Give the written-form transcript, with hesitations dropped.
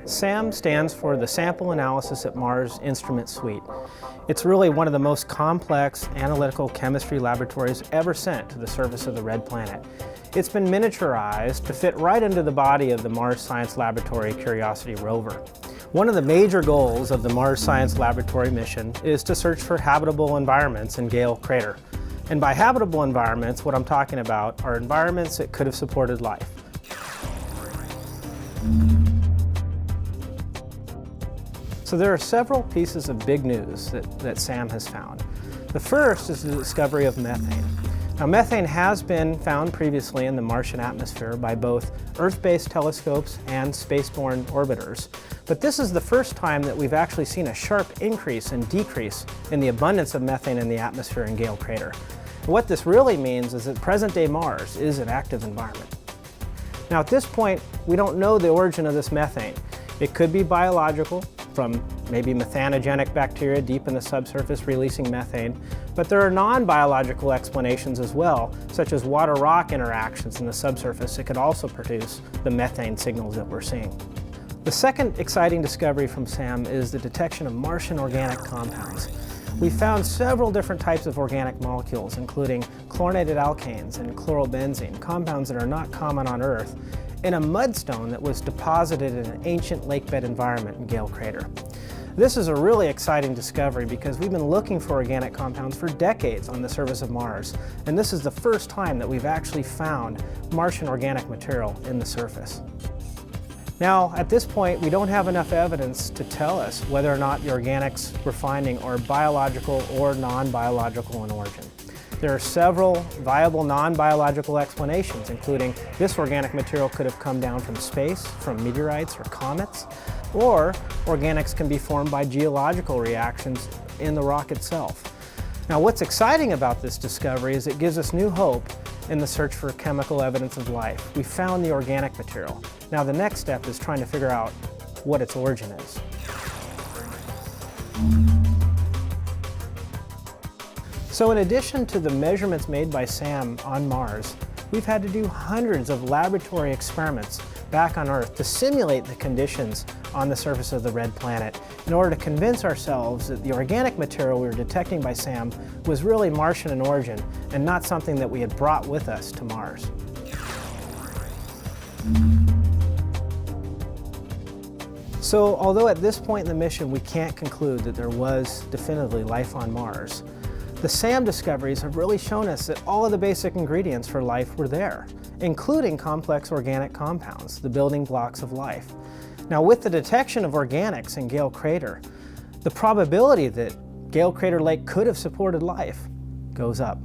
SAM stands for the Sample Analysis at Mars Instrument Suite. It's really one of the most complex analytical chemistry laboratories ever sent to the surface of the red planet. It's been miniaturized to fit right into the body of the Mars Science Laboratory Curiosity rover. One of the major goals of the Mars Science Laboratory mission is to search for habitable environments in Gale Crater. And by habitable environments, what I'm talking about are environments that could have supported life. So there are several pieces of big news that SAM has found. The first is the discovery of methane. Now, methane has been found previously in the Martian atmosphere by both Earth-based telescopes and spaceborne orbiters. But this is the first time that we've actually seen a sharp increase and decrease in the abundance of methane in the atmosphere in Gale Crater. And what this really means is that present-day Mars is an active environment. Now, at this point, we don't know the origin of this methane. It could be biological, from maybe methanogenic bacteria deep in the subsurface releasing methane, but there are non-biological explanations as well, such as water-rock interactions in the subsurface that could also produce the methane signals that we're seeing. The second exciting discovery from SAM is the detection of Martian organic compounds. We found several different types of organic molecules, including chlorinated alkanes and chlorobenzene, compounds that are not common on Earth, in a mudstone that was deposited in an ancient lakebed environment in Gale Crater. This is a really exciting discovery because we've been looking for organic compounds for decades on the surface of Mars, and this is the first time that we've actually found Martian organic material in the surface. Now, at this point, we don't have enough evidence to tell us whether or not the organics we're finding are biological or non-biological in origin. There are several viable non-biological explanations, including this organic material could have come down from space, from meteorites or comets, or organics can be formed by geological reactions in the rock itself. Now, what's exciting about this discovery is it gives us new hope in the search for chemical evidence of life. We found the organic material. Now, the next step is trying to figure out what its origin is. So in addition to the measurements made by SAM on Mars, we've had to do hundreds of laboratory experiments back on Earth to simulate the conditions on the surface of the red planet in order to convince ourselves that the organic material we were detecting by SAM was really Martian in origin and not something that we had brought with us to Mars. So although at this point in the mission we can't conclude that there was definitively life on Mars, the SAM discoveries have really shown us that all of the basic ingredients for life were there, including complex organic compounds, the building blocks of life. Now, with the detection of organics in Gale Crater, the probability that Gale Crater Lake could have supported life goes up.